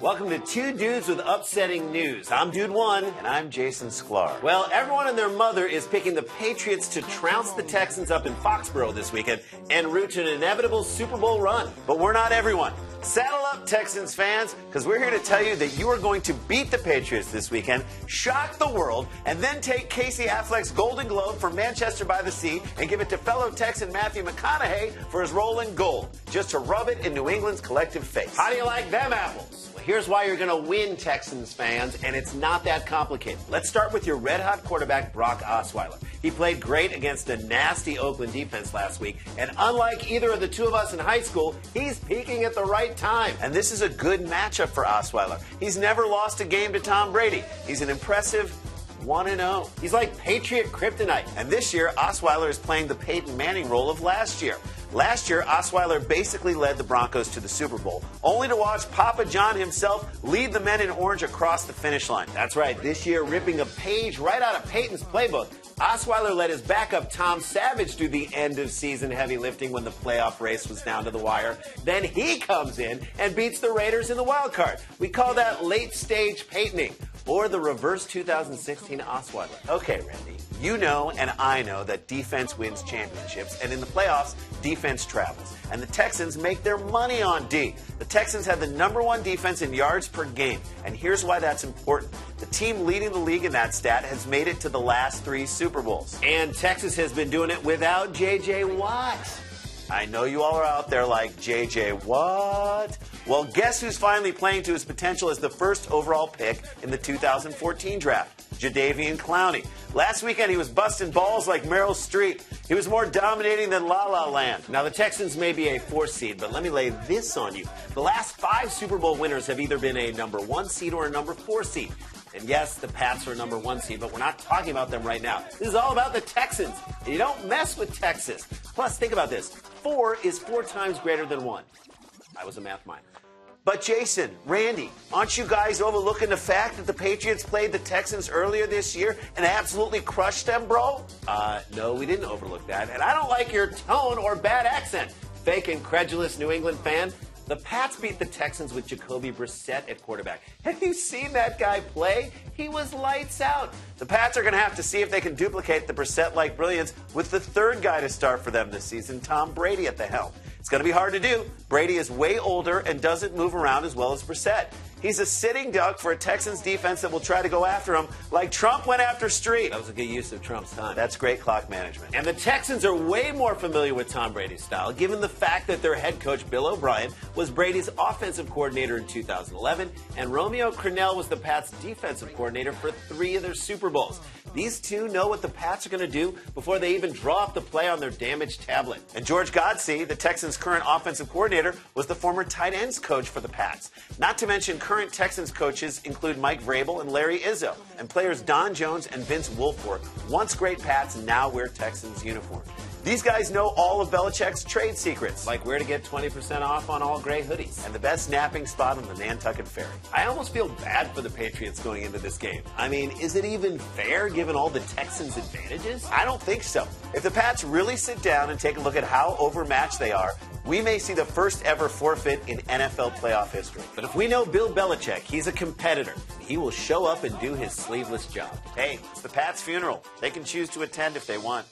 Welcome to Two Dudes with Upsetting News. I'm Dude One. And I'm Jason Sklar. Well, everyone and their mother is picking the Patriots to trounce the Texans up in Foxborough this weekend en route to an inevitable Super Bowl run. But we're not everyone. Saddle up, Texans fans, because we're here to tell you that you are going to beat the Patriots this weekend, shock the world, and then take Casey Affleck's Golden Globe for Manchester by the Sea and give it to fellow Texan Matthew McConaughey for his role in Gold, just to rub it in New England's collective face. How do you like them apples? Well, here's why you're going to win, Texans fans, and it's not that complicated. Let's start with your red-hot quarterback, Brock Osweiler. He played great against a nasty Oakland defense last week, and unlike either of the two of us in high school, he's peaking at the right time. And this is a good matchup for Osweiler. He's never lost a game to Tom Brady. He's an impressive 1-0. He's like Patriot kryptonite. And this year, Osweiler is playing the Peyton Manning role of last year. Last year, Osweiler basically led the Broncos to the Super Bowl, only to watch Papa John himself lead the men in orange across the finish line. That's right, this year, ripping a page right out of Peyton's playbook, Osweiler let his backup Tom Savage do the end-of-season heavy lifting when the playoff race was down to the wire. Then he comes in and beats the Raiders in the wild card. We call that late-stage Peytoning, or the reverse 2016 Osweiler. Okay, Randy, you know and I know that defense wins championships, and in the playoffs, defense travels. And the Texans make their money on D. The Texans have the #1 defense in yards per game, and here's why that's important. The team leading the league in that stat has made it to the last 3 Super Bowls. And Texas has been doing it without J.J. Watt. I know you all are out there like, J.J. Watt? Well, guess who's finally playing to his potential as the first overall pick in the 2014 draft? Jadeveon Clowney. Last weekend, he was busting balls like Meryl Streep. He was more dominating than La La Land. Now, the Texans may be a 4 seed, but let me lay this on you. The last 5 Super Bowl winners have either been a #1 seed or a #4 seed. And yes, the Pats are a #1 seed, but we're not talking about them right now. This is all about the Texans. And you don't mess with Texas. Plus, think about this. 4 is 4 times greater than 1. I was a math minor. But Jason, Randy, aren't you guys overlooking the fact that the Patriots played the Texans earlier this year and absolutely crushed them, bro? No, we didn't overlook that. And I don't like your tone or bad accent, fake incredulous New England fan. The Pats beat the Texans with Jacoby Brissett at quarterback. Have you seen that guy play? He was lights out. The Pats are going to have to see if they can duplicate the Brissett-like brilliance with the third guy to start for them this season, Tom Brady at the helm. It's going to be hard to do. Brady is way older and doesn't move around as well as Brissett. He's a sitting duck for a Texans defense that will try to go after him like Trump went after Street. That was a good use of Trump's time. That's great clock management. And the Texans are way more familiar with Tom Brady's style, given the fact that their head coach, Bill O'Brien, was Brady's offensive coordinator in 2011, and Romeo Crennel was the Pats' defensive coordinator for 3 of their Super Bowls. These two know what the Pats are going to do before they even draw up the play on their damaged tablet. And George Godsey, the Texans' current offensive coordinator, was the former tight ends coach for the Pats. Not to mention current Texans coaches include Mike Vrabel and Larry Izzo, and players Don Jones and Vince Wilfork, once great Pats, now wear Texans uniforms. These guys know all of Belichick's trade secrets, like where to get 20% off on all gray hoodies and the best napping spot on the Nantucket Ferry. I almost feel bad for the Patriots going into this game. I mean, is it even fair given all the Texans' advantages? I don't think so. If the Pats really sit down and take a look at how overmatched they are, we may see the first ever forfeit in NFL playoff history. But if we know Bill Belichick, he's a competitor. He will show up and do his sleeveless job. Hey, it's the Pats' funeral. They can choose to attend if they want.